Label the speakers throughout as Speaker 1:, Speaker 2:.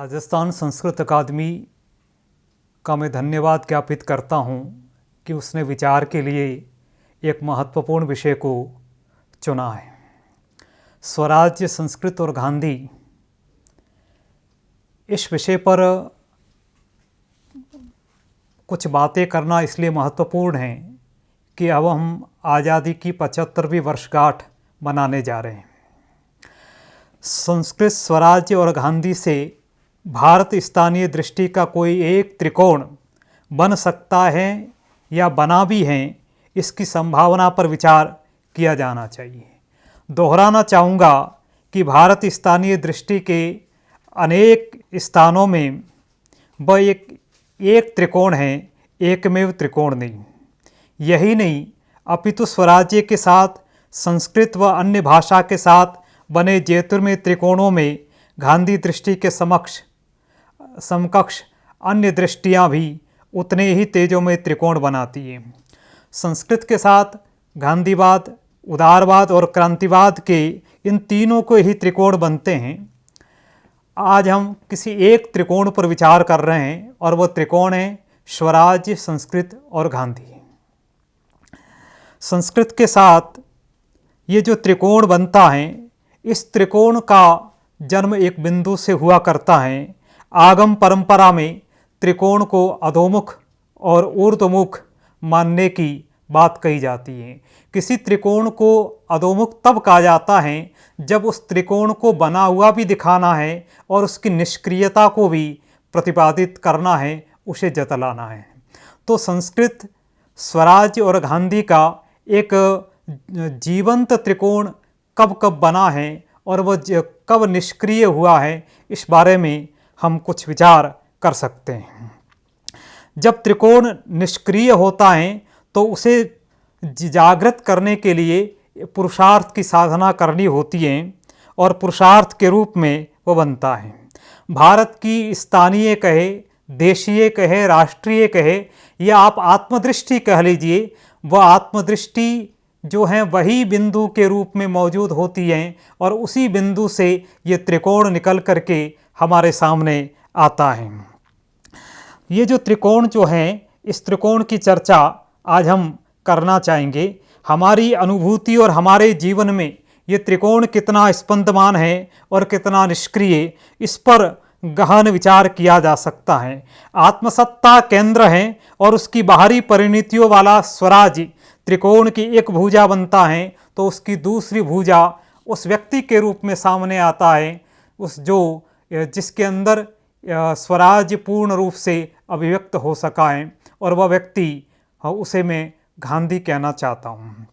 Speaker 1: राजस्थान संस्कृत अकादमी का मैं धन्यवाद ज्ञापित करता हूँ कि उसने विचार के लिए एक महत्वपूर्ण विषय को चुना है। स्वराज्य, संस्कृत और गांधी, इस विषय पर कुछ बातें करना इसलिए महत्वपूर्ण है कि अब हम आज़ादी की 75वीं वर्षगांठ मनाने जा रहे हैं। संस्कृत, स्वराज्य और गांधी से भारत स्थानीय दृष्टि का कोई एक त्रिकोण बन सकता है या बना भी है, इसकी संभावना पर विचार किया जाना चाहिए। दोहराना चाहूँगा कि भारत स्थानीय दृष्टि के अनेक स्थानों में वह एक त्रिकोण है, एकमेव त्रिकोण नहीं। यही नहीं, अपितु स्वराज्य के साथ संस्कृत व अन्य भाषा के साथ बने ज्योतिर्मय त्रिकोणों में गांधी दृष्टि के समकक्ष अन्य दृष्टियां भी उतने ही तेजोमय त्रिकोण बनाती हैं। संस्कृत के साथ गांधीवाद, उदारवाद और क्रांतिवाद के इन तीनों को ही त्रिकोण बनते हैं। आज हम किसी एक त्रिकोण पर विचार कर रहे हैं और वह त्रिकोण है स्वराज्य, संस्कृत और गांधी। संस्कृत के साथ ये जो त्रिकोण बनता है, इस त्रिकोण का जन्म एक बिंदु से हुआ करता है। आगम परंपरा में त्रिकोण को अधोमुख और ऊर्ध्वमुख मानने की बात कही जाती है। किसी त्रिकोण को अधोमुख तब कहा जाता है जब उस त्रिकोण को बना हुआ भी दिखाना है और उसकी निष्क्रियता को भी प्रतिपादित करना है, उसे जतलाना है। तो संस्कृत, स्वराज्य और गांधी का एक जीवंत त्रिकोण कब कब बना है और वह कब निष्क्रिय हुआ है, इस बारे में हम कुछ विचार कर सकते हैं। जब त्रिकोण निष्क्रिय होता है तो उसे जागृत करने के लिए पुरुषार्थ की साधना करनी होती है और पुरुषार्थ के रूप में वह बनता है। भारत की स्थानीय कहे, देशीय कहे, राष्ट्रीय कहे या आप आत्मदृष्टि कह लीजिए, वह आत्मदृष्टि जो है वही बिंदु के रूप में मौजूद होती हैं और उसी बिंदु से ये त्रिकोण निकल करके हमारे सामने आता है। ये जो त्रिकोण जो है, इस त्रिकोण की चर्चा आज हम करना चाहेंगे। हमारी अनुभूति और हमारे जीवन में ये त्रिकोण कितना स्पंदमान है और कितना निष्क्रिय, इस पर गहन विचार किया जा सकता है। आत्मसत्ता केंद्र है और उसकी बाहरी परिणतियों वाला स्वराज्य त्रिकोण की एक भुजा बनता है तो उसकी दूसरी भुजा उस व्यक्ति के रूप में सामने आता है, जिसके अंदर स्वराज्य पूर्ण रूप से अभिव्यक्त हो सका है, और वह व्यक्ति, उसे मैं गांधी कहना चाहता हूँ।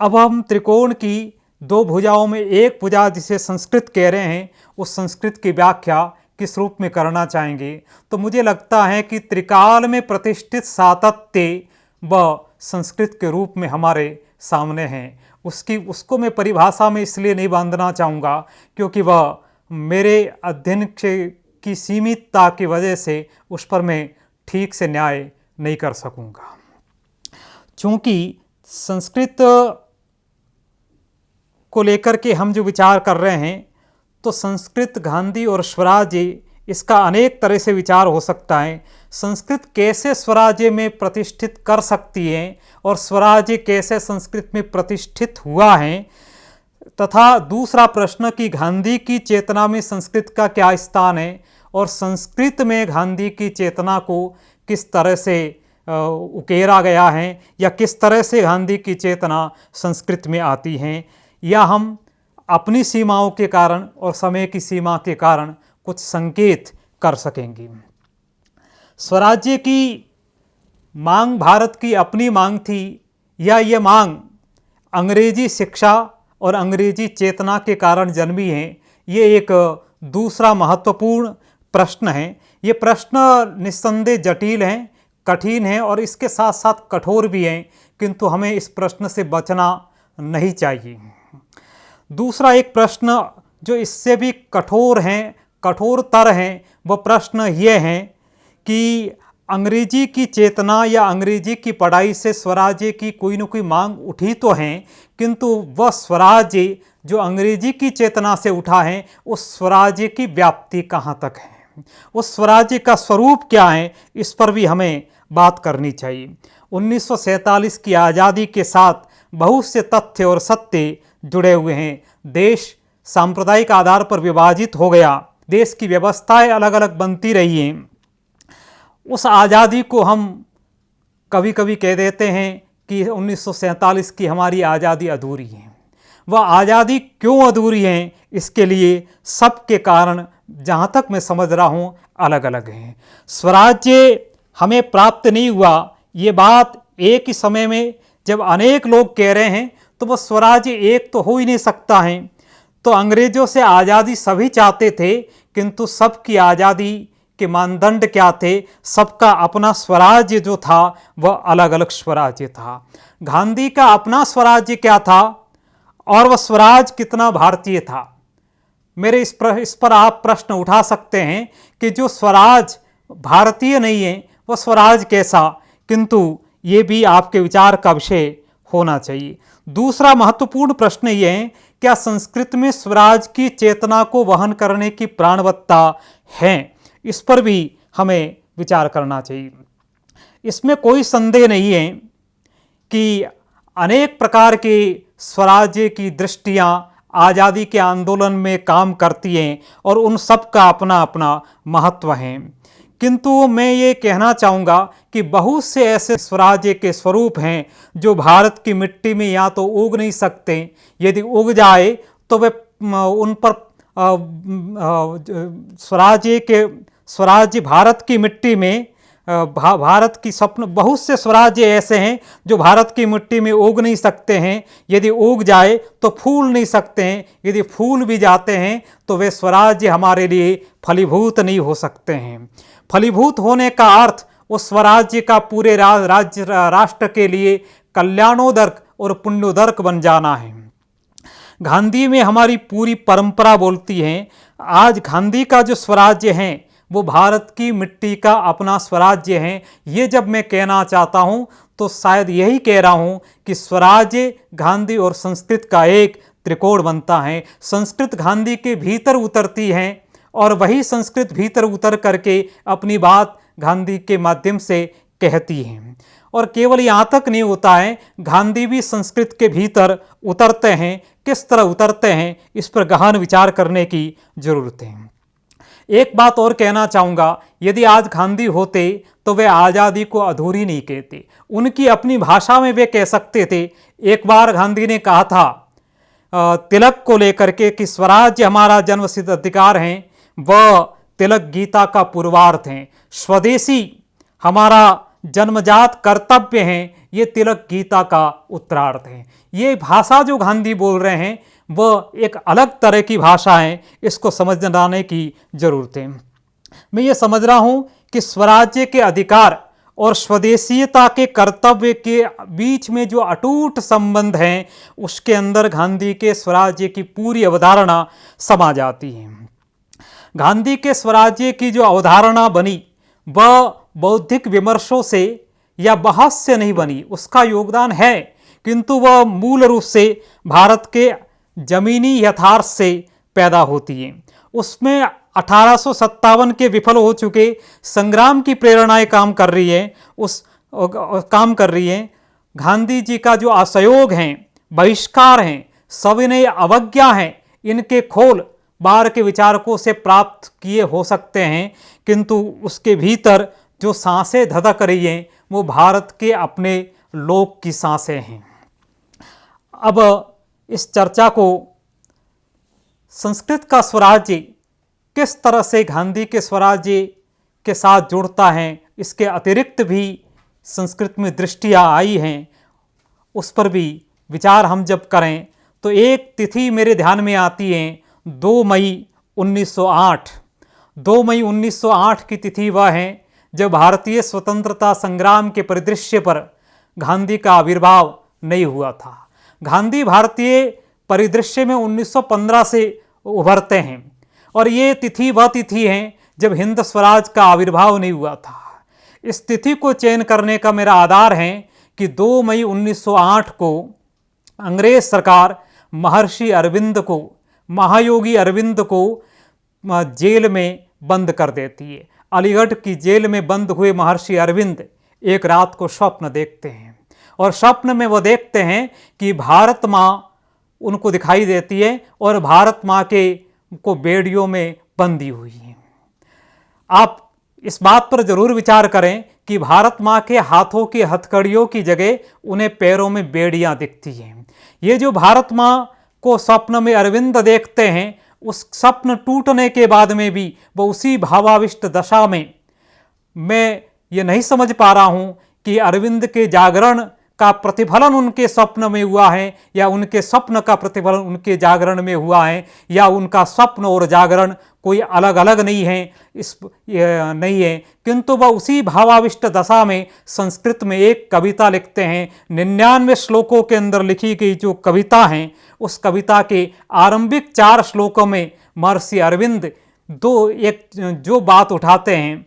Speaker 1: अब हम त्रिकोण की दो भुजाओं में एक भुजा जिसे संस्कृत कह रहे हैं, उस संस्कृत की व्याख्या किस रूप में करना चाहेंगे, तो मुझे लगता है कि त्रिकाल में प्रतिष्ठित सातत्य व संस्कृत के रूप में हमारे सामने हैं। उसको मैं परिभाषा में इसलिए नहीं बांधना चाहूँगा क्योंकि वह मेरे अध्ययन की सीमितता की वजह से उस पर मैं ठीक से न्याय नहीं कर सकूँगा। चूँकि संस्कृत को लेकर के हम जो विचार कर रहे हैं, तो संस्कृत, गांधी और स्वराज्य, इसका अनेक तरह से विचार हो सकता है। संस्कृत कैसे स्वराज्य में प्रतिष्ठित कर सकती है और स्वराज्य कैसे संस्कृत में प्रतिष्ठित हुआ है, तथा दूसरा प्रश्न कि गांधी की चेतना में संस्कृत का क्या स्थान है और संस्कृत में गांधी की चेतना को किस तरह से उकेरा गया है या किस तरह से गांधी की चेतना संस्कृत में आती है, या हम अपनी सीमाओं के कारण और समय की सीमा के कारण कुछ संकेत कर सकेंगे। स्वराज्य की मांग भारत की अपनी मांग थी या ये मांग अंग्रेजी शिक्षा और अंग्रेजी चेतना के कारण जन्मी है, ये एक दूसरा महत्वपूर्ण प्रश्न है। ये प्रश्न निस्संदेह जटिल है, कठिन है और इसके साथ साथ कठोर भी है, किंतु हमें इस प्रश्न से बचना नहीं चाहिए। दूसरा एक प्रश्न जो इससे भी कठोरतर है, वह प्रश्न ये है कि अंग्रेजी की चेतना या अंग्रेजी की पढ़ाई से स्वराज्य की कोई न कोई मांग उठी तो है, किंतु वह स्वराज्य जो अंग्रेजी की चेतना से उठा है, उस स्वराज्य की व्याप्ति कहाँ तक है, उस स्वराज्य का स्वरूप क्या है, इस पर भी हमें बात करनी चाहिए। 1947 की आज़ादी के साथ बहुत से तथ्य और सत्य जुड़े हुए हैं। देश सांप्रदायिक आधार पर विभाजित हो गया, देश की व्यवस्थाएं अलग अलग बनती रही हैं। उस आज़ादी को हम कभी कभी कह देते हैं कि 1947 की हमारी आज़ादी अधूरी है। वह आज़ादी क्यों अधूरी है, इसके लिए सबके कारण जहाँ तक मैं समझ रहा हूँ अलग अलग हैं। स्वराज्य हमें प्राप्त नहीं हुआ, ये बात एक ही समय में जब अनेक लोग कह रहे हैं तो वह स्वराज्य एक तो हो ही नहीं सकता है। तो अंग्रेजों से आज़ादी सभी चाहते थे, किंतु सबकी आज़ादी के मानदंड क्या थे, सबका अपना स्वराज्य जो था वह अलग अलग स्वराज्य था। गांधी का अपना स्वराज्य क्या था और वह स्वराज कितना भारतीय था। मेरे इस पर आप प्रश्न उठा सकते हैं कि जो स्वराज भारतीय नहीं है वह स्वराज कैसा, किंतु ये भी आपके विचार का विषय होना चाहिए। दूसरा महत्वपूर्ण प्रश्न ये है, क्या संस्कृत में स्वराज की चेतना को वहन करने की प्राणवत्ता है, इस पर भी हमें विचार करना चाहिए। इसमें कोई संदेह नहीं है कि अनेक प्रकार के स्वराज्य की दृष्टियां आज़ादी के आंदोलन में काम करती हैं और उन सब का अपना अपना महत्व है, किंतु मैं ये कहना चाहूँगा कि बहुत से ऐसे स्वराज्य के स्वरूप हैं जो भारत की मिट्टी में या तो उग नहीं सकते, यदि उग जाए तो वे उन पर स्वराज्य भारत की मिट्टी में भारत की स्वप्न, बहुत से स्वराज्य ऐसे हैं जो भारत की मिट्टी में उग नहीं सकते हैं, यदि उग जाए तो फूल नहीं सकते हैं, यदि फूल भी जाते हैं तो वे स्वराज्य हमारे लिए फलीभूत नहीं हो सकते हैं। फलीभूत होने का अर्थ उस स्वराज्य का पूरे राष्ट्र के लिए कल्याणोदर्क और पुण्योदर्क बन जाना है। गांधी में हमारी पूरी परंपरा बोलती है, आज गांधी का जो स्वराज्य है वो भारत की मिट्टी का अपना स्वराज्य है। ये जब मैं कहना चाहता हूँ तो शायद यही कह रहा हूँ कि स्वराज्य गांधी और संस्कृत का एक त्रिकोण बनता है। संस्कृत गांधी के भीतर उतरती है और वही संस्कृत भीतर उतर करके अपनी बात गांधी के माध्यम से कहती है। और केवल यहाँ तक नहीं होता है, गांधी भी संस्कृत के भीतर उतरते हैं। किस तरह उतरते हैं, इस पर गहन विचार करने की जरूरत है। एक बात और कहना चाहूँगा, यदि आज गांधी होते तो वे आज़ादी को अधूरी नहीं कहते, उनकी अपनी भाषा में वे कह सकते थे। एक बार गांधी ने कहा था तिलक को लेकर के कि स्वराज्य हमारा जन्मसिद्ध अधिकार है, वह तिलक गीता का पूर्वार्थ है। स्वदेशी हमारा जन्मजात कर्तव्य है, ये तिलक गीता का उत्तरार्थ है। ये भाषा जो गांधी बोल रहे हैं वह एक अलग तरह की भाषा है, इसको समझने की जरूरत है। मैं ये समझ रहा हूँ कि स्वराज्य के अधिकार और स्वदेशीयता के कर्तव्य के बीच में जो अटूट संबंध है, उसके अंदर गांधी के स्वराज्य की पूरी अवधारणा समा जाती है। गांधी के स्वराज्य की जो अवधारणा बनी वह बौद्धिक विमर्शों से या बहस से नहीं बनी, उसका योगदान है, किंतु वह मूल रूप से भारत के जमीनी यथार्थ से पैदा होती है। उसमें 1857 के विफल हो चुके संग्राम की प्रेरणाएं काम कर रही हैं। गांधी जी का जो असहयोग है, बहिष्कार हैं, सविनय अवज्ञा हैं, इनके खोल बाहर के विचारकों से प्राप्त किए हो सकते हैं, किंतु उसके भीतर जो सांसें धधक रही हैं वो भारत के अपने लोक की सांसें हैं। अब इस चर्चा को संस्कृत का स्वराज्य किस तरह से गांधी के स्वराज्य के साथ जुड़ता है, इसके अतिरिक्त भी संस्कृत में दृष्टियाँ आई हैं, उस पर भी विचार हम जब करें तो एक तिथि मेरे ध्यान में आती है, 2 मई 1908। 2 मई 1908 की तिथि वह है जब भारतीय स्वतंत्रता संग्राम के परिदृश्य पर गांधी का आविर्भाव नहीं हुआ था। गांधी भारतीय परिदृश्य में 1915 से उभरते हैं और ये तिथि वह तिथि है जब हिंद स्वराज का आविर्भाव नहीं हुआ था। इस तिथि को चयन करने का मेरा आधार है कि 2 मई 1908 को अंग्रेज सरकार महर्षि अरविंद को, महायोगी अरविंद को जेल में बंद कर देती है। अलीगढ़ की जेल में बंद हुए महर्षि अरविंद एक रात को स्वप्न देखते हैं और स्वप्न में वो देखते हैं कि भारत माँ उनको दिखाई देती है और भारत माँ के को बेड़ियों में बंधी हुई है। आप इस बात पर जरूर विचार करें कि भारत माँ के हाथों की हथकड़ियों की जगह उन्हें पैरों में बेड़ियां दिखती हैं। ये जो भारत माँ को स्वप्न में अरविंद देखते हैं, उस स्वप्न टूटने के बाद में भी वो उसी भावाविष्ट दशा में, मैं ये नहीं समझ पा रहा हूँ कि अरविंद के जागरण का प्रतिफलन उनके स्वप्न में हुआ है या उनके स्वप्न का प्रतिफलन उनके जागरण में हुआ है, या उनका स्वप्न और जागरण कोई अलग अलग नहीं है, नहीं है, किंतु वह उसी भावाविष्ट दशा में संस्कृत में एक कविता लिखते हैं। 99 श्लोकों के अंदर लिखी गई जो कविता हैं, उस कविता के आरंभिक 4 श्लोकों में महर्षि अरविंद एक जो बात उठाते हैं,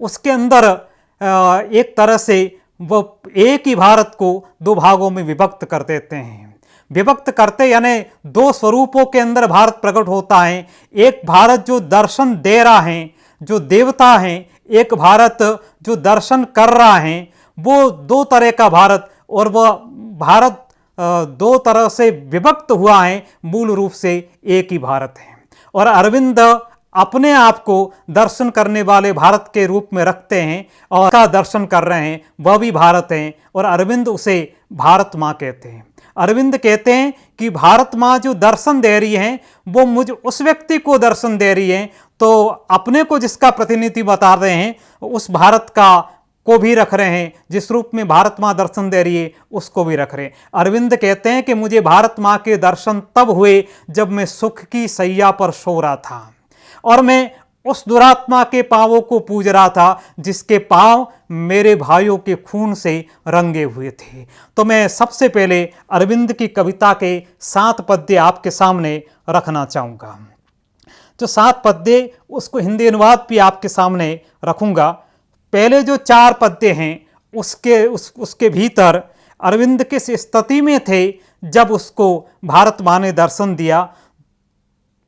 Speaker 1: उसके अंदर एक तरह से वह एक ही भारत को 2 भागों में विभक्त कर देते हैं। विभक्त करते यानी 2 स्वरूपों के अंदर भारत प्रकट होता है। एक भारत जो दर्शन दे रहा है, जो देवता हैं, एक भारत जो दर्शन कर रहा है। वो 2 तरह का भारत, और वह भारत 2 तरह से विभक्त हुआ है, मूल रूप से एक ही भारत है। और अरविंद अपने आप को दर्शन करने वाले भारत के रूप में रखते हैं और का दर्शन कर रहे हैं, वह भी भारत हैं, और अरविंद उसे भारत माँ कहते हैं। अरविंद कहते हैं कि भारत माँ जो दर्शन दे रही हैं, वो मुझ उस व्यक्ति को दर्शन दे रही हैं, तो अपने को जिसका प्रतिनिधि बता रहे हैं, उस भारत का को भी रख रहे हैं, जिस रूप में भारत माँ दर्शन दे रही है उसको भी रख रहे हैं। अरविंद कहते हैं कि मुझे भारत माँ के दर्शन तब हुए जब मैं सुख की सैया पर सो रहा था और मैं उस दुरात्मा के पांवों को पूज रहा था जिसके पांव मेरे भाइयों के खून से रंगे हुए थे। तो मैं सबसे पहले अरविंद की कविता के 7 पद्य आपके सामने रखना चाहूँगा। जो 7 पद्य, उसको हिंदी अनुवाद भी आपके सामने रखूँगा। पहले जो 4 पद्य हैं उसके भीतर अरविंद किस स्थिति में थे जब उसको भारत माँ ने दर्शन दिया।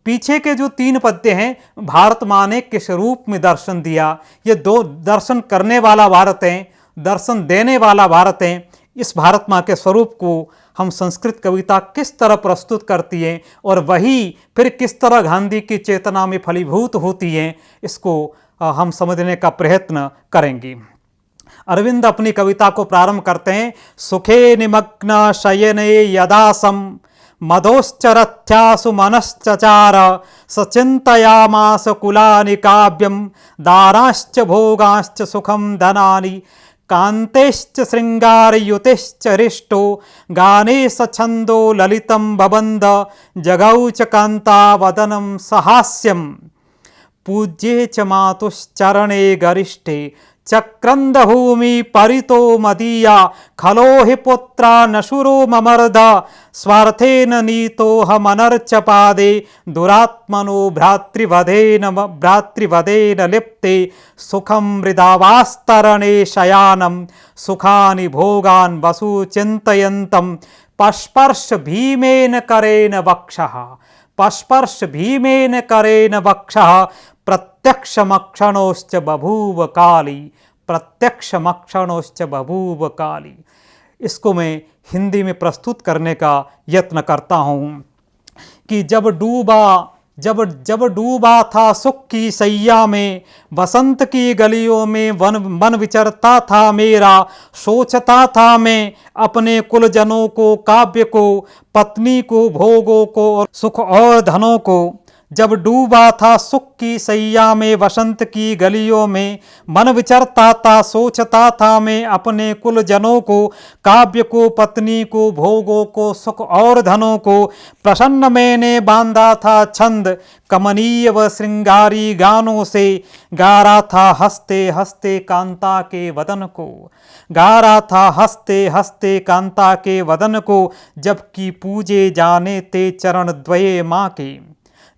Speaker 1: पीछे के जो 3 पद्य हैं, भारत माँ ने किस रूप में दर्शन दिया। ये 2 दर्शन करने वाला भारत है, दर्शन देने वाला भारत है। इस भारत माँ के स्वरूप को हम संस्कृत कविता किस तरह प्रस्तुत करती है और वही फिर किस तरह गांधी की चेतना में फलीभूत होती है, इसको हम समझने का प्रयत्न करेंगे। अरविंद अपनी कविता को प्रारंभ करते हैं। सुखे निमग्न शयने यदासम मधोश्चरथ्यासु मनश्चचार सचिन्तयामास कुलानि काव्यं दाराश्च भोगाश्च सुखं धनानि कान्तेश्च शृंगारयुतिश्च हृष्टो गाने सछन्दो ललितं बबन्ध जगौ च कान्ता वदनं सहास्यं पूज्ये च मातुश्चरणे गरिष्ठे चक्रंदभूमि परितो मदीया खलो हि पुत्रा नशुरो ममर्द स्वार्थेन नीतो हमनर्च पादे दुरात्मनो भ्रातृवधेन लिप्ते सुखं मृदावास्तरणे शयानं सुखानि भोगान् वसु चिन्तयन्तं पस्पर्श भीमेन करेण वक्षः पस्पर्श भीमेन करेण वक्षः प्रत्यक्षमक्षणोश्च बभूव काली प्रत्यक्षमक्षणोश्च बभूव काली। इसको मैं हिंदी में प्रस्तुत करने का यत्न करता हूँ कि जब डूबा था सुख की सैया में, बसंत की गलियों में मन विचरता था मेरा, सोचता था मैं अपने कुलजनों को, काव्य को, पत्नी को, भोगों को और सुख और धनों को। जब डूबा था सुख की सैया में, बसंत की गलियों में मन विचरता था, सोचता था मैं अपने कुलजनों को, काव्य को, पत्नी को, भोगों को, सुख और धनों को। प्रसन्न मैंने बांधा था छंद कमनीय व श्रृंगारी गानों से, गा रहा था हंसते हंसते कांता के वदन को, गा रहा था हंसते हंसते कांता के वदन को। जबकि पूजे जाने ते चरण द्वये माँ के,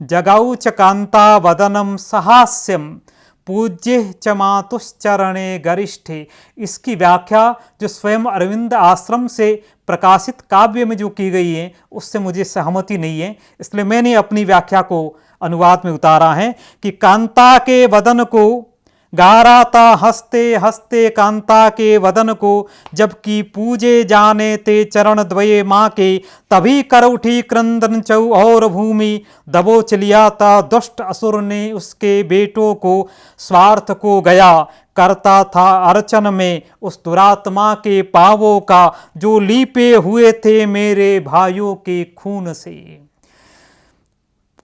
Speaker 1: जगौ च कांता वदनम सहास्यम पूज्य च मातुश्चरणे गरिष्ठे। इसकी व्याख्या जो स्वयं अरविंद आश्रम से प्रकाशित काव्य में जो की गई है उससे मुझे सहमति नहीं है, इसलिए मैंने अपनी व्याख्या को अनुवाद में उतारा है कि कांता के वदन को गाराता हंसते हंसते कांता के वदन को, जबकि पूजे जाने ते चरण द्वये माँ के, तभी कर उठी क्रंदन चौ और भूमि, दबोच लिया था दुष्ट असुर ने उसके बेटों को, स्वार्थ को गया करता था अर्चन में उस दुरात्मा के पावों का, जो लीपे हुए थे मेरे भाइयों के खून से।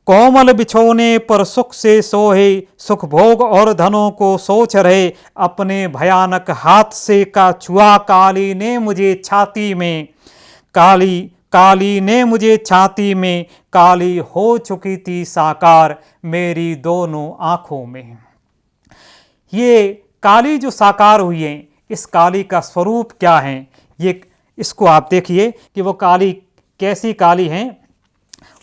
Speaker 1: कोमल बिछोने पर सुख से सोहे, सुख भोग और धनों को सोच रहे, अपने भयानक हाथ से का छुआ काली ने मुझे छाती में, काली ने मुझे छाती में, काली हो चुकी थी साकार मेरी दोनों आंखों में। ये काली जो साकार हुई है, इस काली का स्वरूप क्या है, ये इसको आप देखिए कि वो काली कैसी काली हैं।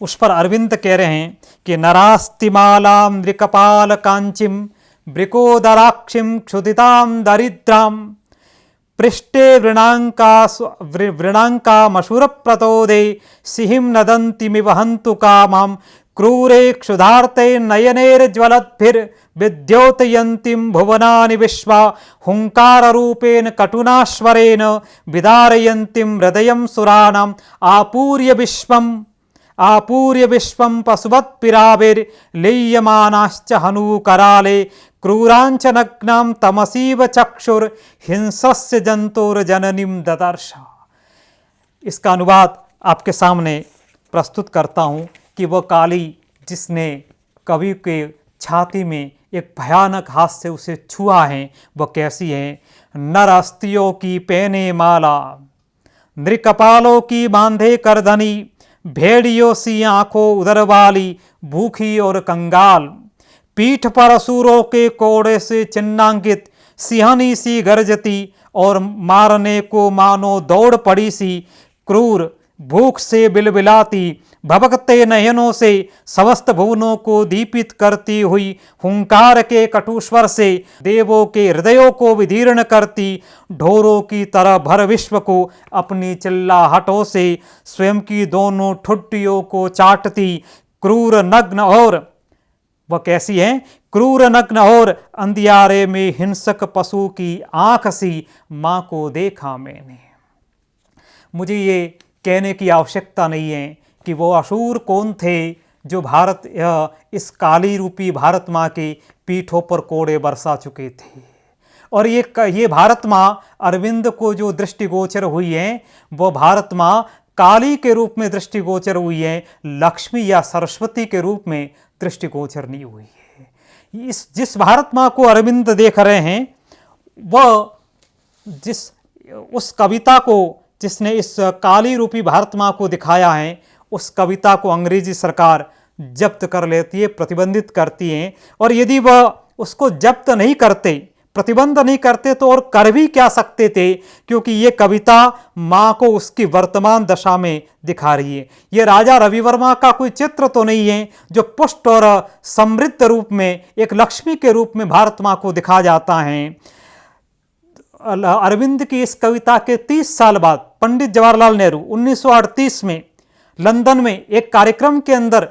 Speaker 1: उस पर अरविंद कह रहे हैं कि नरास्तिमालाम नृकपाल कांचिम ब्रिकोदराक्षिम क्षुदिताम दरिद्राम, पृष्ठे वृणांका मशुर प्रतोदे, सिहिम नदंति वहंतु कामम, क्रूरे क्षुधार्ते नयनेर्ज्वलद्भिर विद्योतयन्तीं भुवनानि विश्वा, हुंकार रूपेण कटुनाश्वरेण विदारयन्तीं हृदयं सुराणाम्, आपूर्य विश्वं पशुवत् पिराविर्लीयमानाश्च हनूकराले, क्रूरांच नग्नां तमसीव चक्षुर हिंसस्य जंतुर्जननीं ददर्श। इसका अनुवाद आपके सामने प्रस्तुत करता हूँ कि वह काली जिसने कवि के छाती में एक भयानक हाथ से उसे छुआ है वह कैसी है। नर अस्तियों की पहने माला, नृकपालों की बांधे करधनी, भेड़ियों सी आंखों उदर वाली, भूखी और कंगाल, पीठ पर असुरों के कोड़े से चिन्हांकित, सिंहनी सी गरजती और मारने को मानो दौड़ पड़ी सी, क्रूर भूख से बिलबिलाती, भभकते नयनों से समस्त भुवनों को दीपित करती हुई, हुंकार के कटुस्वर से देवों के हृदयों को विदीर्ण करती, ढोरों की तरह भर विश्व को अपनी चिल्लाहटों से स्वयं की दोनों ठुड्डियों को चाटती, क्रूर नग्न और वह कैसी है, क्रूर नग्न और अंधियारे में हिंसक पशु की आंख सी मां को देखा मैंने। मुझे ये कहने की आवश्यकता नहीं है कि वो असुर कौन थे जो इस काली रूपी भारत माँ के पीठों पर कोड़े बरसा चुके थे। और ये भारत माँ अरविंद को जो दृष्टिगोचर हुई है वो भारत माँ काली के रूप में दृष्टिगोचर हुई है, लक्ष्मी या सरस्वती के रूप में दृष्टिगोचर नहीं हुई है। जिस भारत माँ को अरविंद देख रहे हैं वह उस कविता को जिसने इस काली रूपी भारत माँ को दिखाया है उस कविता को अंग्रेजी सरकार जब्त कर लेती है, प्रतिबंधित करती है। और यदि वह उसको जब्त नहीं करते, प्रतिबंध नहीं करते तो और कर भी क्या सकते थे, क्योंकि ये कविता माँ को उसकी वर्तमान दशा में दिखा रही है। ये राजा रवि वर्मा का कोई चित्र तो नहीं है जो पुष्ट और समृद्ध रूप में एक लक्ष्मी के रूप में भारत माँ को दिखा जाता है। अरविंद की इस कविता के 30 साल बाद पंडित जवाहरलाल नेहरू 1938 में लंदन में एक कार्यक्रम के अंदर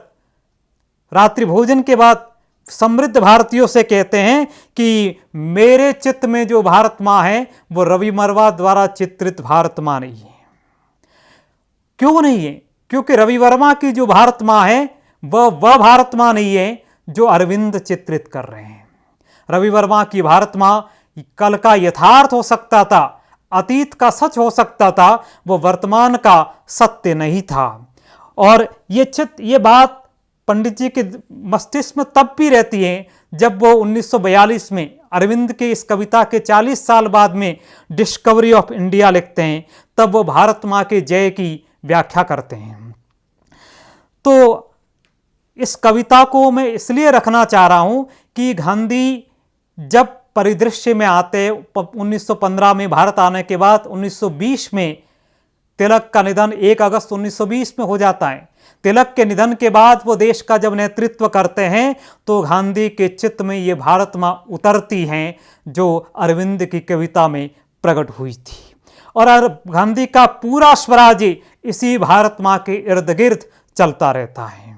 Speaker 1: रात्रि भोजन के बाद समृद्ध भारतीयों से कहते हैं कि मेरे चित्त में जो भारत माँ है वो रवि वर्मा द्वारा चित्रित भारत माँ नहीं है। क्यों नहीं है? क्योंकि रवि वर्मा की जो भारत माँ है वह भारत माँ नहीं है जो अरविंद चित्रित कर रहे हैं। रवि वर्मा की भारत माँ कल का यथार्थ हो सकता था, अतीत का सच हो सकता था, वो वर्तमान का सत्य नहीं था। और ये बात पंडित जी के मस्तिष्क में तब भी रहती है जब वो 1942 में अरविंद के इस कविता के 40 साल बाद में डिस्कवरी ऑफ इंडिया लिखते हैं, तब वो भारत माँ के जय की व्याख्या करते हैं। तो इस कविता को मैं इसलिए रखना चाह रहा हूँ कि गांधी जब परिदृश्य में आते 1915 में भारत आने के बाद 1920 में तिलक का निधन 1 अगस्त 1920 में हो जाता है। तिलक के निधन के बाद वो देश का जब नेतृत्व करते हैं तो गांधी के चित्त में ये भारत माँ उतरती हैं जो अरविंद की कविता में प्रकट हुई थी। और गांधी का पूरा स्वराज्य इसी भारत माँ के इर्द गिर्द चलता रहता है।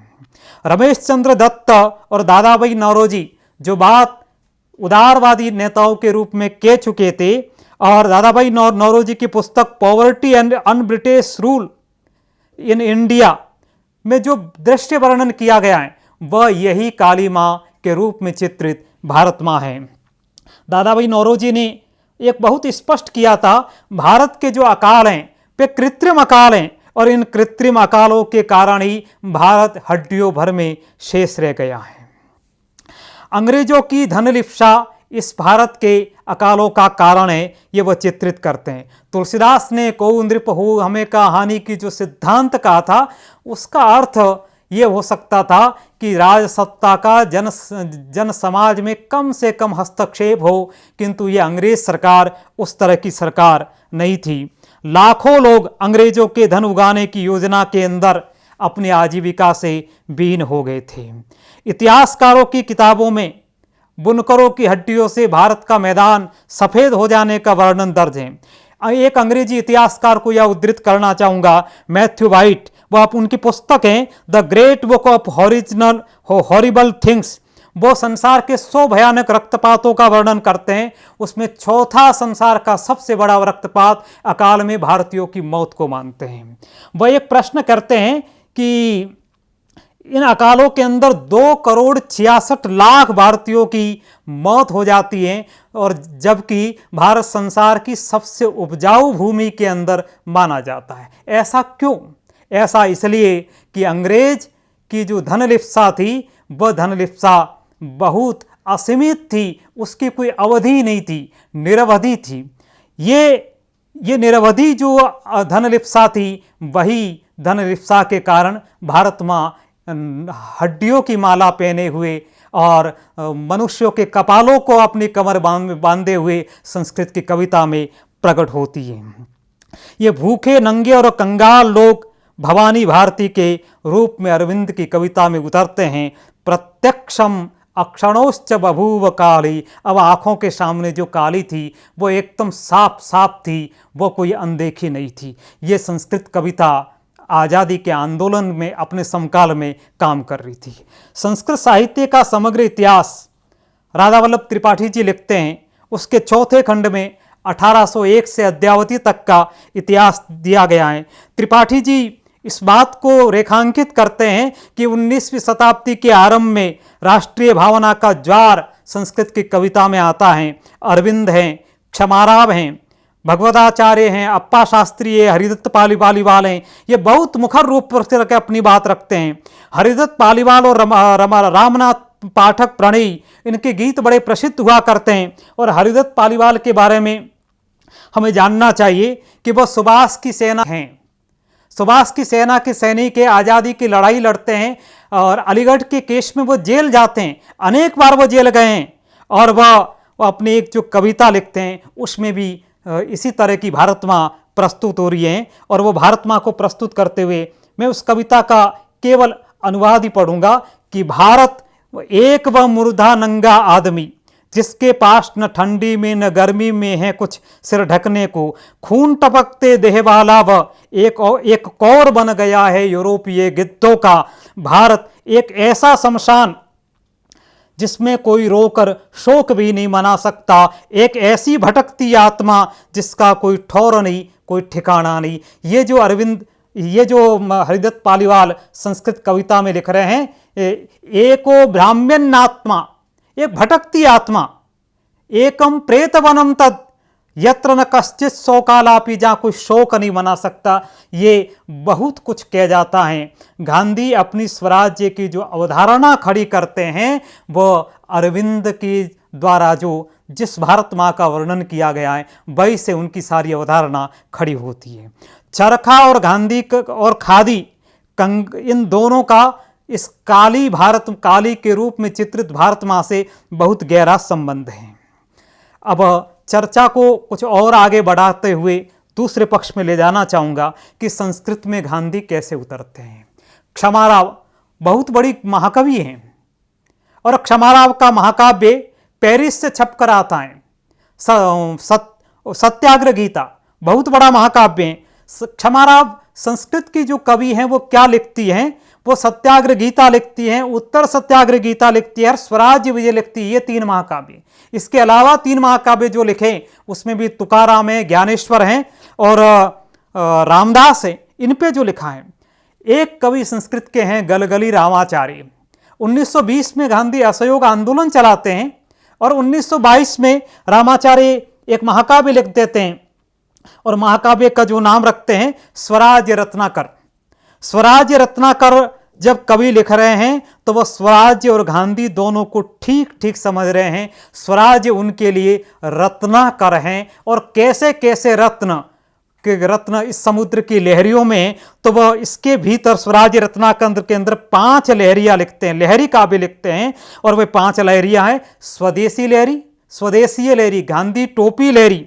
Speaker 1: रमेश चंद्र दत्त और दादाभाई नौरोजी जो बात उदारवादी नेताओं के रूप में कह चुके थे, और दादाभाई नौरोजी की पुस्तक poverty and un British rule in India में जो दृश्य वर्णन किया गया है वह यही काली माँ के रूप में चित्रित भारत माँ है। दादाभाई नौरोजी ने एक बहुत स्पष्ट किया था, भारत के जो अकाल हैं वे कृत्रिम अकाल हैं और इन कृत्रिम अकालों के कारण ही भारत हड्डियों भर में शेष रह गया है। अंग्रेजों की धनलिप्सा इस भारत के अकालों का कारण है, ये वह चित्रित करते हैं। तुलसीदास ने को नृप हो हमें का हानि की जो सिद्धांत कहा था, उसका अर्थ ये हो सकता था कि राजसत्ता का जन समाज में कम से कम हस्तक्षेप हो, किंतु ये अंग्रेज सरकार उस तरह की सरकार नहीं थी। लाखों लोग अंग्रेजों के धन उगाने की योजना के अंदर अपनी आजीविका से बीन हो गए थे। इतिहासकारों की किताबों में बुनकरों की हड्डियों से भारत का मैदान सफ़ेद हो जाने का वर्णन दर्ज है। एक अंग्रेजी इतिहासकार को यह उद्धृत करना चाहूँगा, मैथ्यू वाइट। वह आप उनकी पुस्तक है the great book of horrible things. वो संसार के 100 भयानक रक्तपातों का वर्णन करते हैं। उसमें चौथा संसार का सबसे बड़ा रक्तपात अकाल में भारतीयों की मौत को मानते हैं। वह एक प्रश्न करते हैं कि इन अकालों के अंदर 2,66,00,000 भारतीयों की मौत हो जाती है, और जबकि भारत संसार की सबसे उपजाऊ भूमि के अंदर माना जाता है। ऐसा क्यों? ऐसा इसलिए कि अंग्रेज की जो धनलिप्सा थी वह धनलिप्सा बहुत असीमित थी, उसकी कोई अवधि नहीं थी, निरवधि थी। ये निरवधि जो धनलिप्सा थी, वही धनलिप्सा के कारण भारत माँ हड्डियों की माला पहने हुए और मनुष्यों के कपालों को अपनी कमर बांधे हुए संस्कृत की कविता में प्रकट होती है। ये भूखे नंगे और कंगाल लोग भवानी भारती के रूप में अरविंद की कविता में उतरते हैं। प्रत्यक्षम अक्षणोश्च बभूव काली। अब आँखों के सामने जो काली थी वो एकदम साफ साफ थी, वो कोई अनदेखी नहीं थी। ये संस्कृत कविता आज़ादी के आंदोलन में अपने समकाल में काम कर रही थी। संस्कृत साहित्य का समग्र इतिहास राधा वल्लभ त्रिपाठी जी लिखते हैं। उसके चौथे खंड में 1801 से अद्यावधि तक का इतिहास दिया गया है। त्रिपाठी जी इस बात को रेखांकित करते हैं कि 19वीं शताब्दी के आरंभ में राष्ट्रीय भावना का ज्वार संस्कृत की कविता में आता है। अरविंद हैं, क्षमाराव हैं, भगवदाचार्य हैं, अप्पा शास्त्री है, हरिदत्त पालीवाल हैं। ये बहुत मुखर रूप पर अपनी बात रखते हैं। हरिदत्त पालीवाल और रामनाथ पाठक प्रणयी, इनके गीत बड़े प्रसिद्ध हुआ करते हैं। और हरिदत्त पालीवाल के बारे में हमें जानना चाहिए कि वह सुभाष की सेना हैं। सुभाष की सेना के सैनिक के आज़ादी की लड़ाई लड़ते हैं और अलीगढ़ के केस में वो जेल जाते हैं। अनेक बार वो जेल गए हैं और वह अपनी एक जो कविता लिखते हैं उसमें भी इसी तरह की भारत माँ प्रस्तुत हो रही हैं। और वो भारत माँ को प्रस्तुत करते हुए मैं उस कविता का केवल अनुवाद ही पढ़ूंगा कि भारत एक व मुर्दा नंगा आदमी, जिसके पास न ठंडी में न गर्मी में है कुछ सिर ढकने को, खून टपकते देह वाला व एक कौर बन गया है यूरोपीय गिद्धों का। भारत एक ऐसा शमशान जिसमें कोई रोकर शोक भी नहीं मना सकता, एक ऐसी भटकती आत्मा जिसका कोई ठौर नहीं, कोई ठिकाना नहीं। ये जो हरिदत्त पालीवाल संस्कृत कविता में लिख रहे हैं, एको ब्राह्मण आत्मा, एक भटकती आत्मा, एकम प्रेतवनम तद यत्र न कश्चित शोकालापी, जहाँ कोई शोक नहीं मना सकता। ये बहुत कुछ कह जाता है। गांधी अपनी स्वराज्य की जो अवधारणा खड़ी करते हैं वो अरविंद के द्वारा जिस भारत माँ का वर्णन किया गया है वही से उनकी सारी अवधारणा खड़ी होती है। चरखा और गांधी और खादी इन दोनों का इस काली के रूप में चित्रित भारत माँ से बहुत गहरा संबंध है। अब चर्चा को कुछ और आगे बढ़ाते हुए दूसरे पक्ष में ले जाना चाहूँगा कि संस्कृत में गांधी कैसे उतरते हैं, क्षमाराव बहुत बड़ी महाकवि हैं और क्षमाराव का महाकाव्य पेरिस से छप कर आता है। सत्याग्रह गीता बहुत बड़ा महाकाव्य है। क्षमाराव संस्कृत की जो कवि हैं वो क्या लिखती हैं, वो सत्याग्रह गीता लिखती हैं, उत्तर सत्याग्रह गीता लिखती है और स्वराज्य विजय लिखती है। ये 3 महाकाव्य। इसके अलावा 3 महाकाव्य जो लिखे उसमें भी तुकाराम है, ज्ञानेश्वर हैं और रामदास है। इन पे जो लिखा है, एक कवि संस्कृत के हैं गलगली रामाचार्य। 1920 में गांधी असहयोग आंदोलन चलाते हैं और 1922 में रामाचार्य एक महाकाव्य लिख देते हैं और महाकाव्य का जो नाम रखते हैं स्वराज्य रत्नाकर। स्वराज्य रत्नाकर जब कवि लिख रहे हैं तो वह स्वराज्य और गांधी दोनों को ठीक ठीक समझ रहे हैं। स्वराज्य उनके लिए रत्नाकर हैं और कैसे कैसे रत्न इस समुद्र की लहरियों में, तो वह इसके भीतर स्वराज्य रत्नाकर के अंदर 5 लहरियां लिखते हैं, लहरी काव्य लिखते हैं और वे 5 लहरियां हैं स्वदेशी लहरी, स्वदेशीय लहरी, गांधी टोपी लहरी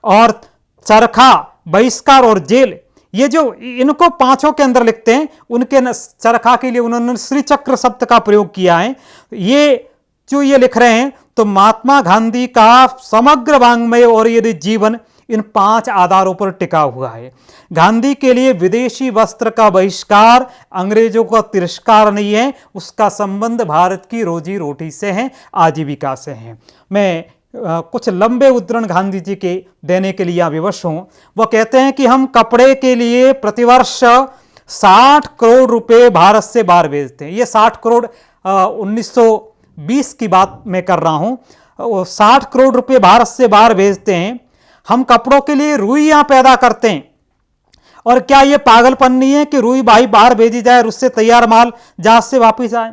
Speaker 1: और चरखा, बहिष्कार और जेल। ये जो इनको 5 के अंदर लिखते हैं, उनके चरखा के लिए उन्होंने श्री चक्र शब्द का प्रयोग किया है। ये जो ये लिख रहे हैं तो महात्मा गांधी का समग्र वांग्मय और ये जीवन इन 5 आधारों पर टिका हुआ है। गांधी के लिए विदेशी वस्त्र का बहिष्कार, अंग्रेजों का तिरस्कार नहीं है, उसका संबंध भारत की रोजी रोटी से है, आजीविका से है। मैं कुछ लंबे उद्धरण गांधी जी के देने के लिए यहाँ विवश हूँ। वह कहते हैं कि हम कपड़े के लिए प्रतिवर्ष 60 करोड़ रुपए भारत से बाहर भेजते हैं। ये 60 करोड़ 1920 की बात मैं कर रहा हूँ। 60 करोड़ रुपए भारत से बाहर भेजते हैं। हम कपड़ों के लिए रुई यहाँ पैदा करते हैं और क्या ये पागलपन नहीं है कि रुई बाहर भेजी जाए और उससे तैयार माल जहाज से वापस आए।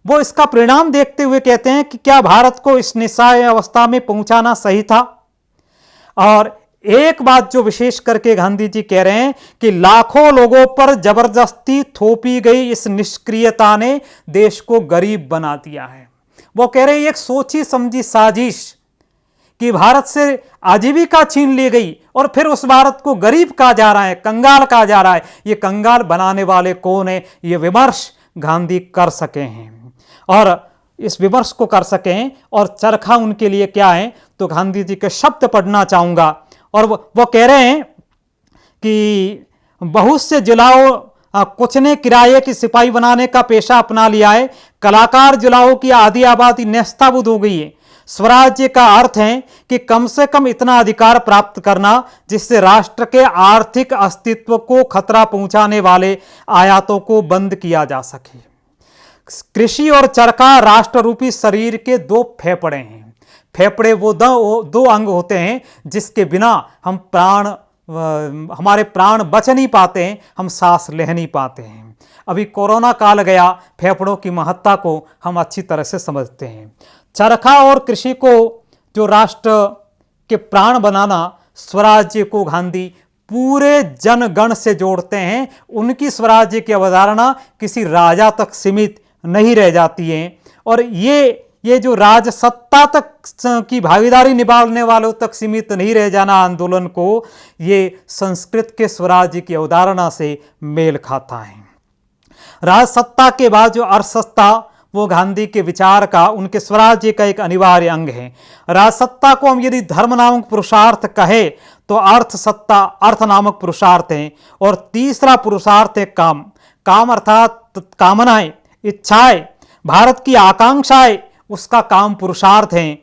Speaker 1: वो इसका परिणाम देखते हुए कहते हैं कि क्या भारत को इस निस्सहाय अवस्था में पहुंचाना सही था। और एक बात जो विशेष करके गांधी जी कह रहे हैं कि लाखों लोगों पर जबरदस्ती थोपी गई इस निष्क्रियता ने देश को गरीब बना दिया है। वो कह रहे हैं एक सोची समझी साजिश कि भारत से आजीविका छीन ली गई और फिर उस भारत को गरीब कहा जा रहा है, कंगाल कहा जा रहा है। ये कंगाल बनाने वाले कौन है, ये विमर्श गांधी कर सके हैं और इस विमर्श को कर सके हैं। और चरखा उनके लिए क्या है, तो गांधी जी के शब्द पढ़ना चाहूंगा और वो कह रहे हैं कि बहुत से जिलाओं कुछ ने किराए की सिपाही बनाने का पेशा अपना लिया है। कलाकार जिलाओं की आधी आबादी नेस्ताबुद हो गई है। स्वराज्य का अर्थ है कि कम से कम इतना अधिकार प्राप्त करना जिससे राष्ट्र के आर्थिक अस्तित्व को खतरा पहुंचाने वाले आयातों को बंद किया जा सके। कृषि और चरखा राष्ट्र रूपी शरीर के 2 फेफड़े हैं। फेफड़े वो 2 अंग होते हैं जिसके बिना हमारे प्राण बच नहीं पाते हैं, हम सांस ले नहीं पाते हैं। अभी कोरोना काल गया, फेफड़ों की महत्ता को हम अच्छी तरह से समझते हैं। चरखा और कृषि को जो राष्ट्र के प्राण बनाना, स्वराज्य को गांधी पूरे जनगण से जोड़ते हैं। उनकी स्वराज्य की अवधारणा किसी राजा तक सीमित नहीं रह जाती है और ये जो राजसत्ता तक की भागीदारी निभाने वालों तक सीमित नहीं रह जाना आंदोलन को, ये संस्कृत के स्वराज्य की अवधारणा से मेल खाता है। राजसत्ता के बाद जो अर्थसत्ता, वो गांधी के विचार का, उनके स्वराज्य का एक अनिवार्य अंग है। राजसत्ता को हम यदि धर्म नामक पुरुषार्थ कहे तो अर्थसत्ता अर्थ नामक पुरुषार्थ है और तीसरा पुरुषार्थ है काम। काम अर्थात कामनाएं, इच्छाएं, भारत की आकांक्षाएं, उसका काम पुरुषार्थ है।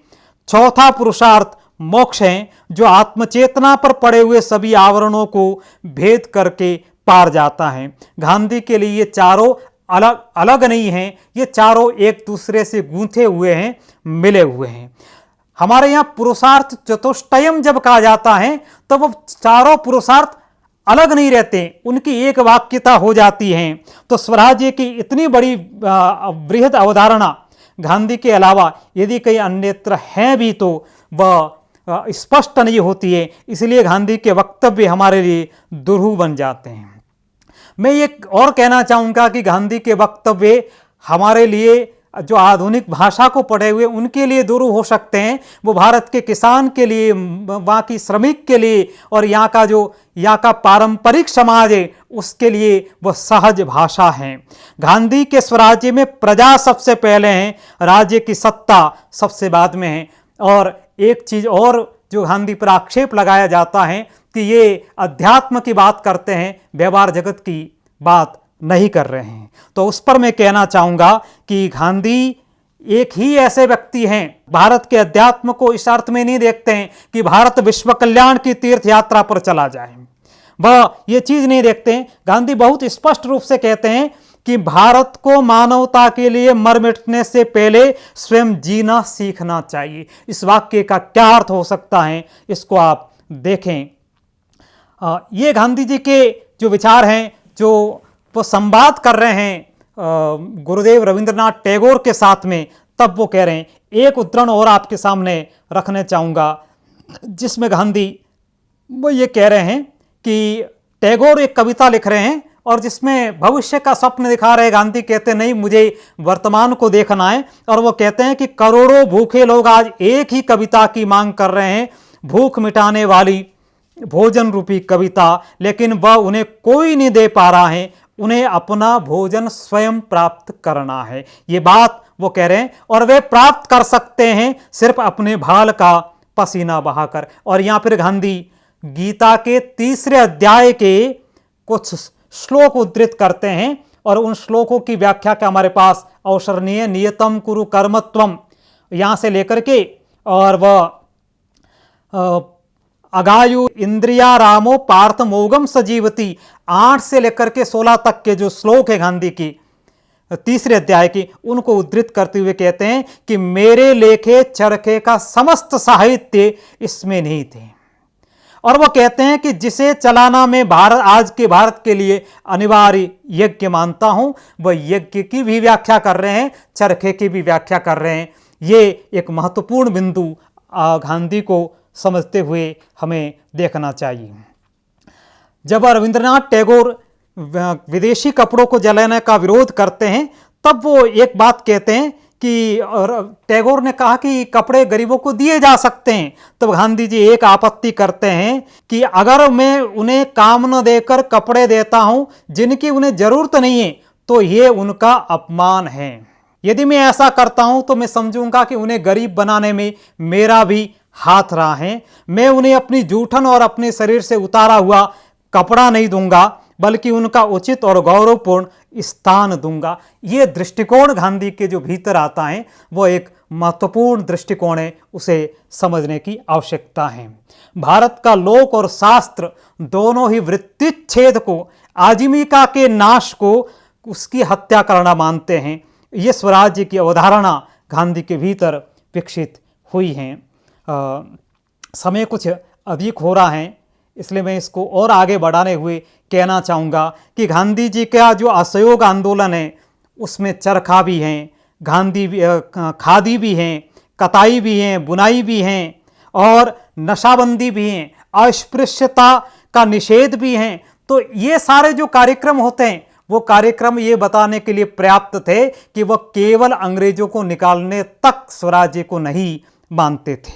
Speaker 1: चौथा पुरुषार्थ मोक्ष है जो आत्मचेतना पर पड़े हुए सभी आवरणों को भेद करके पार जाता है। गांधी के लिए ये चारों अलग अलग नहीं हैं, ये चारों एक दूसरे से गूंथे हुए हैं, मिले हुए हैं। हमारे यहाँ पुरुषार्थ चतुष्टयम जब कहा जाता है तो वो चारों पुरुषार्थ अलग नहीं रहते, उनकी एक वाक्यता हो जाती है। तो स्वराज्य की इतनी बड़ी बृहद अवधारणा गांधी के अलावा यदि कहीं अन्यत्र है भी तो वह स्पष्ट नहीं होती है, इसलिए गांधी के वक्तव्य हमारे लिए दुरूह बन जाते हैं। मैं ये और कहना चाहूँगा कि गांधी के वक्तव्य हमारे लिए जो आधुनिक भाषा को पढ़े हुए उनके लिए दुरू हो सकते हैं, वो भारत के किसान के लिए, वहाँ की श्रमिक के लिए और यहाँ का पारंपरिक समाज है उसके लिए वो सहज भाषा है। गांधी के स्वराज्य में प्रजा सबसे पहले है, राज्य की सत्ता सबसे बाद में है। और एक चीज़ और जो गांधी पर आक्षेप लगाया जाता है कि ये अध्यात्म की बात करते हैं, व्यवहार जगत की बात नहीं कर रहे हैं। तो उस पर मैं कहना चाहूँगा कि गांधी एक ही ऐसे व्यक्ति हैं, भारत के अध्यात्म को इस अर्थ में नहीं देखते हैं कि भारत विश्व कल्याण की तीर्थ यात्रा पर चला जाए, वह ये चीज़ नहीं देखते हैं। गांधी बहुत स्पष्ट रूप से कहते हैं कि भारत को मानवता के लिए मर मिटने से पहले स्वयं जीना सीखना चाहिए। इस वाक्य का क्या अर्थ हो सकता है, इसको आप देखें। ये गांधी जी के जो विचार हैं, जो वो संवाद कर रहे हैं गुरुदेव रविंद्रनाथ टैगोर के साथ में, तब वो कह रहे हैं। एक उद्धरण और आपके सामने रखने चाहूँगा जिसमें गांधी वो ये कह रहे हैं कि टैगोर एक कविता लिख रहे हैं और जिसमें भविष्य का स्वप्न दिखा रहे हैं। गांधी कहते नहीं, मुझे वर्तमान को देखना है। और वो कहते हैं कि करोड़ों भूखे लोग आज एक ही कविता की मांग कर रहे हैं, भूख मिटाने वाली भोजन रूपी कविता, लेकिन वह उन्हें कोई नहीं दे पा रहा है। उन्हें अपना भोजन स्वयं प्राप्त करना है, ये बात वो कह रहे हैं। और वे प्राप्त कर सकते हैं सिर्फ अपने भाल का पसीना बहाकर। और यहाँ फिर गांधी गीता के 3 अध्याय के कुछ श्लोक उद्धृत करते हैं और उन श्लोकों की व्याख्या का हमारे पास अवसर नहीं है। नियतम कुरु कर्मत्वम यहाँ से लेकर के और वह अगायु इंद्रिया रामो पार्थ मोगम सजीवती 8 से लेकर के 16 तक के जो श्लोक है गांधी की 3 अध्याय की, उनको उद्धृत करते हुए कहते हैं कि मेरे लेखे चरखे का समस्त साहित्य इसमें नहीं थे। और वो कहते हैं कि जिसे चलाना मैं आज के भारत के लिए अनिवार्य यज्ञ मानता हूं, वह यज्ञ की भी व्याख्या कर रहे हैं, चरखे की भी व्याख्या कर रहे हैं। ये एक महत्वपूर्ण बिंदु गांधी को समझते हुए हमें देखना चाहिए। जब रविंद्रनाथ टैगोर विदेशी कपड़ों को जलाने का विरोध करते हैं, तब वो एक बात कहते हैं कि टैगोर ने कहा कि कपड़े गरीबों को दिए जा सकते हैं। तब गांधी जी एक आपत्ति करते हैं कि अगर मैं उन्हें काम न देकर कपड़े देता हूं जिनकी उन्हें जरूरत नहीं है, तो ये उनका अपमान है। यदि मैं ऐसा करता हूं तो मैं समझूंगा कि उन्हें गरीब बनाने में मेरा भी हाथ रहा है। मैं उन्हें अपनी जूठन और अपने शरीर से उतारा हुआ कपड़ा नहीं दूंगा, बल्कि उनका उचित और गौरवपूर्ण स्थान दूंगा। ये दृष्टिकोण गांधी के जो भीतर आता है वो एक महत्वपूर्ण दृष्टिकोण है, उसे समझने की आवश्यकता है। भारत का लोक और शास्त्र दोनों ही वृत्तिच्छेद को, आजीविका के नाश को उसकी हत्या करना मानते हैं। ये स्वराज्य की अवधारणा गांधी के भीतर विकसित हुई है। समय कुछ अधिक हो रहा है, इसलिए मैं इसको और आगे बढ़ाने हुए कहना चाहूँगा कि गांधी जी का जो असहयोग आंदोलन है उसमें चरखा भी हैं, खादी भी हैं, कताई भी हैं, बुनाई भी हैं और नशाबंदी भी हैं, अस्पृश्यता का निषेध भी हैं। तो ये सारे जो कार्यक्रम होते हैं वो कार्यक्रम ये बताने के लिए पर्याप्त थे कि वह केवल अंग्रेजों को निकालने तक स्वराज्य को नहीं मानते थे।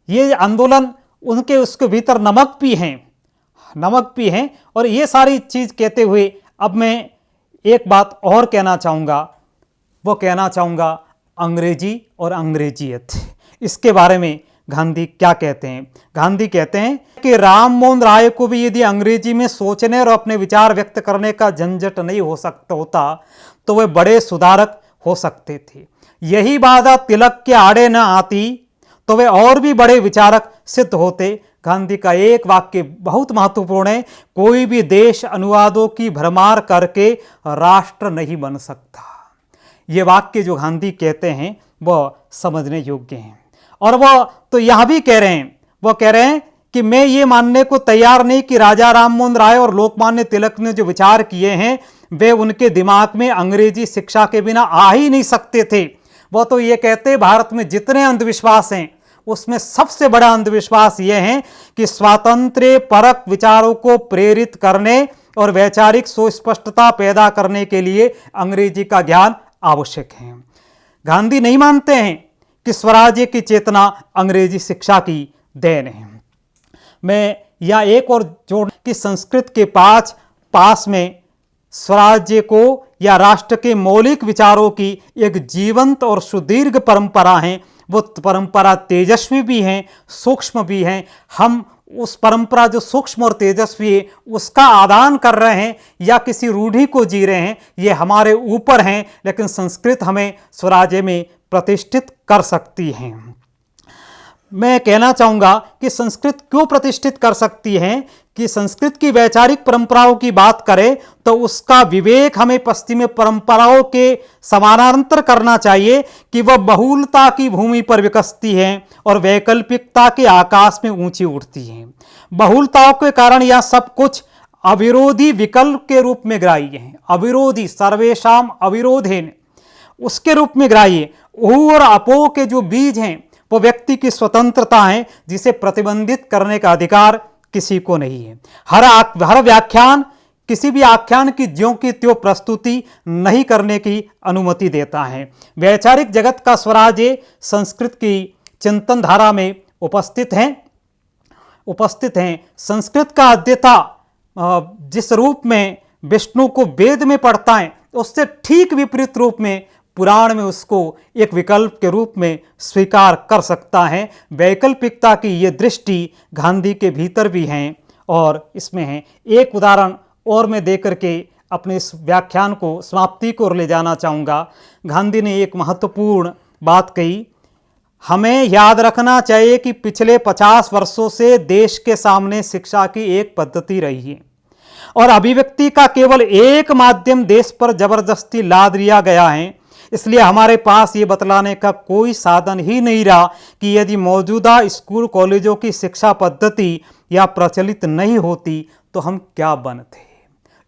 Speaker 1: ये आंदोलन उनके उसके भीतर नमक भी हैं। और ये सारी चीज़ कहते हुए अब मैं एक बात और कहना चाहूँगा, वो कहना चाहूँगा अंग्रेजी और अंग्रेजियत। इसके बारे में गांधी क्या कहते हैं? गांधी कहते हैं कि राम मोहन राय को भी यदि अंग्रेजी में सोचने और अपने विचार व्यक्त करने का झंझट नहीं होता तो वे बड़े सुधारक हो सकते थे। यही बाधा तिलक के आड़े न आती तो वे और भी बड़े विचारक सिद्ध होते। गांधी का एक वाक्य बहुत महत्वपूर्ण है, कोई भी देश अनुवादों की भरमार करके राष्ट्र नहीं बन सकता। ये वाक्य जो गांधी कहते हैं वह समझने योग्य हैं। और वह तो यह भी कह रहे हैं, वह कह रहे हैं कि मैं ये मानने को तैयार नहीं कि राजा राममोहन राय और लोकमान्य तिलक ने जो विचार किए हैं वे उनके दिमाग में अंग्रेजी शिक्षा के बिना आ ही नहीं सकते थे। वह तो ये कहते भारत में जितने अंधविश्वास हैं उसमें सबसे बड़ा अंधविश्वास यह है कि स्वातंत्र्य परक विचारों को प्रेरित करने और वैचारिक सुस्पष्टता पैदा करने के लिए अंग्रेजी का ज्ञान आवश्यक है। गांधी नहीं मानते हैं कि स्वराज्य की चेतना अंग्रेजी शिक्षा की देन है। मैं या एक और जोड़ कि संस्कृत के पास में स्वराज्य को या राष्ट्र के मौलिक विचारों की एक जीवंत और सुदीर्घ परंपरा है। वो परंपरा तेजस्वी भी हैं, सूक्ष्म भी हैं। हम उस परंपरा जो सूक्ष्म और तेजस्वी है उसका आदान कर रहे हैं या किसी रूढ़ि को जी रहे हैं, ये हमारे ऊपर हैं। लेकिन संस्कृत हमें स्वराज्य में प्रतिष्ठित कर सकती है। मैं कहना चाहूँगा कि संस्कृत क्यों प्रतिष्ठित कर सकती है कि संस्कृत की वैचारिक परंपराओं की बात करें तो उसका विवेक हमें पश्चिमी परंपराओं के समानांतर करना चाहिए कि वह बहुलता की भूमि पर विकसती है और वैकल्पिकता के आकाश में ऊंची उठती है। बहुलताओं के कारण यह सब कुछ अविरोधी विकल्प के रूप में ग्राह्य है। अविरोधी, सर्वेशाम अविरोधेन, उसके रूप में ग्राह्य। ऊ और अपो के जो बीज हैं वो व्यक्ति की स्वतंत्रता है जिसे प्रतिबंधित करने का अधिकार किसी को नहीं है। हर व्याख्यान किसी भी आख्यान की ज्यों की त्यों प्रस्तुति नहीं करने की अनुमति देता है। वैचारिक जगत का स्वराज्य संस्कृत की चिंतन धारा में उपस्थित हैं। संस्कृत का अध्येता जिस रूप में विष्णु को वेद में पढ़ता है उससे ठीक विपरीत रूप में पुराण में उसको एक विकल्प के रूप में स्वीकार कर सकता है। वैकल्पिकता की ये दृष्टि गांधी के भीतर भी हैं और इसमें है। एक उदाहरण और मैं देकर के अपने इस व्याख्यान को समाप्ति को ले जाना चाहूँगा। गांधी ने एक महत्वपूर्ण बात कही, हमें याद रखना चाहिए कि पिछले 50 वर्षों से देश के सामने शिक्षा की एक पद्धति रही है और अभिव्यक्ति का केवल एक माध्यम देश पर जबरदस्ती लाद दिया गया है। इसलिए हमारे पास ये बतलाने का कोई साधन ही नहीं रहा कि यदि मौजूदा स्कूल कॉलेजों की शिक्षा पद्धति या प्रचलित नहीं होती तो हम क्या बनते।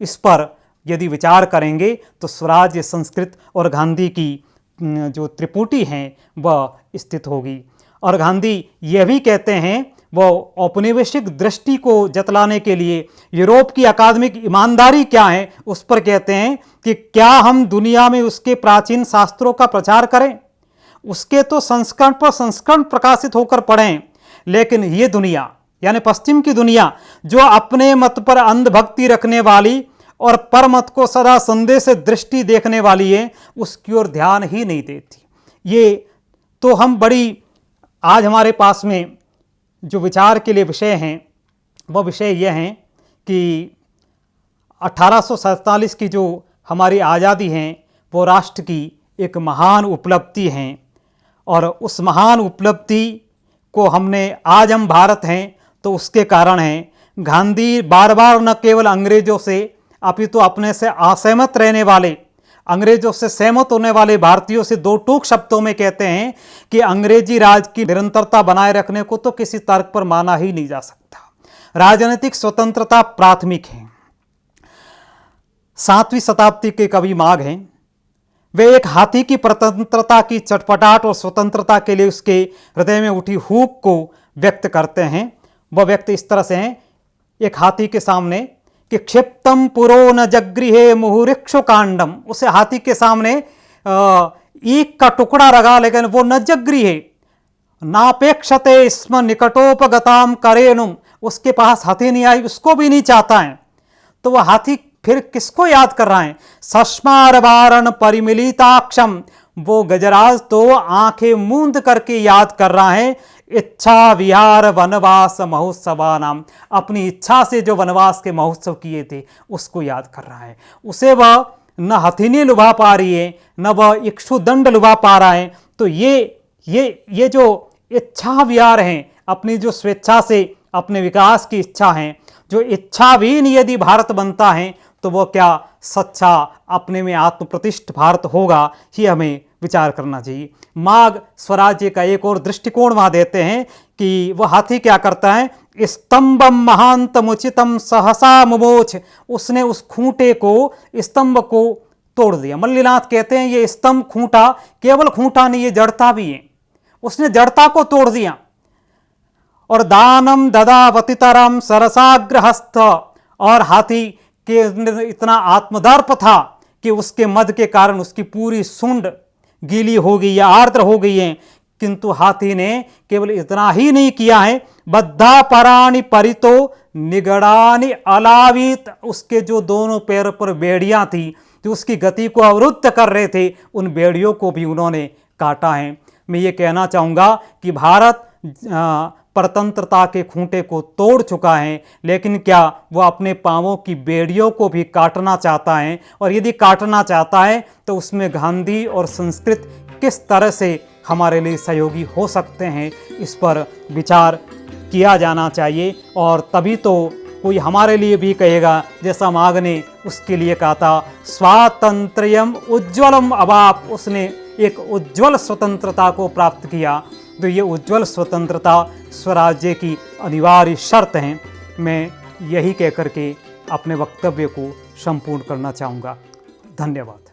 Speaker 1: इस पर यदि विचार करेंगे तो स्वराज्य, संस्कृत और गांधी की जो त्रिपुटी हैं वह स्थित होगी। और गांधी यह भी कहते हैं, वो औपनिवेशिक दृष्टि को जतलाने के लिए यूरोप की अकादमिक ईमानदारी क्या है उस पर कहते हैं कि क्या हम दुनिया में उसके प्राचीन शास्त्रों का प्रचार करें, उसके तो संस्करण पर संस्करण प्रकाशित होकर पढ़ें, लेकिन ये दुनिया यानी पश्चिम की दुनिया जो अपने मत पर अंधभक्ति रखने वाली और परमत को सदा संदेह से दृष्टि देखने वाली है, उसकी ओर ध्यान ही नहीं देती। ये तो हम बड़ी आज हमारे पास में जो विचार के लिए विषय हैं वह विषय यह हैं कि 1847 की जो हमारी आज़ादी है वो राष्ट्र की एक महान उपलब्धि है और उस महान उपलब्धि को हमने आज हम भारत हैं तो उसके कारण हैं। गांधी बार बार न केवल अंग्रेजों से अपितु अपने से असहमत रहने वाले, अंग्रेजों से सहमत होने वाले भारतीयों से दो टूक शब्दों में कहते हैं कि अंग्रेजी राज की निरंतरता बनाए रखने को तो किसी तर्क पर माना ही नहीं जा सकता। राजनीतिक स्वतंत्रता प्राथमिक है। 7वीं शताब्दी के कवि माघ हैं, वे एक हाथी की स्वतंत्रता की चटपटाहट और स्वतंत्रता के लिए उसके हृदय में उठी हूक को व्यक्त करते हैं। वह व्यक्त इस तरह से हैं, एक हाथी के सामने कि क्षिप्तम पुरो न जगृहे मुहुरिक्षु कांडम, उसे हाथी के सामने ईख का टुकड़ा रगा लेकिन वो न जगृहे, नापेक्षते स्म निकटोपगताम करेणुम, उसके पास हाथी नहीं आई, उसको भी नहीं चाहता है। तो वह हाथी फिर किसको याद कर रहा है? सस्मार वारण परिमिलिताक्षम, वो गजराज तो आंखें मूंद करके याद कर रहा है इच्छा विहार वनवास महोत्सवा नाम, अपनी इच्छा से जो वनवास के महोत्सव किए थे उसको याद कर रहा है। उसे वह न हथिनी लुभा पा रही है न वह इक्षुदंड लुभा पा रहा है। तो ये जो इच्छा विहार हैं, अपनी जो स्वेच्छा से अपने विकास की इच्छा है, जो इच्छाविहीन यदि भारत बनता है तो वह क्या सच्चा अपने में आत्मप्रतिष्ठ भारत होगा, ये हमें विचार करना चाहिए। माघ स्वराज्य का एक और दृष्टिकोण वहां देते हैं कि वह हाथी क्या करता है, स्तंभम महांतमुचितम सहसा मुमोच, उसने उस खूंटे को, स्तंभ को तोड़ दिया। मल्लीनाथ कहते हैं ये स्तंभ खूंटा केवल खूंटा नहीं, ये जड़ता भी है, उसने जड़ता को तोड़ दिया। और दानम ददावतितरम सरसाग्रहस्थ, और हाथी के अंदर इतना आत्मदर्प था कि उसके मद के कारण उसकी पूरी सूंड गीली हो गई या आर्द्र हो गई है, किंतु हाथी ने केवल इतना ही नहीं किया है, बद्धा पराणी परितो निगड़ानी अलावित, उसके जो दोनों पैर पर बेड़ियां थी जो उसकी गति को अवरुद्ध कर रहे थे, उन बेड़ियों को भी उन्होंने काटा है। मैं ये कहना चाहूँगा कि भारत परतंत्रता के खूंटे को तोड़ चुका है, लेकिन क्या वो अपने पांवों की बेड़ियों को भी काटना चाहता है? और यदि काटना चाहता है तो उसमें गांधी और संस्कृत किस तरह से हमारे लिए सहयोगी हो सकते हैं, इस पर विचार किया जाना चाहिए। और तभी तो कोई हमारे लिए भी कहेगा, जैसा माघ ने उसके लिए कहा था, स्वातंत्र्यम उज्ज्वलम अवाप, उसने एक उज्ज्वल स्वतंत्रता को प्राप्त किया। तो ये उज्ज्वल स्वतंत्रता स्वराज्य की अनिवार्य शर्त है। मैं यही कहकर के अपने वक्तव्य को संपूर्ण करना चाहूँगा। धन्यवाद।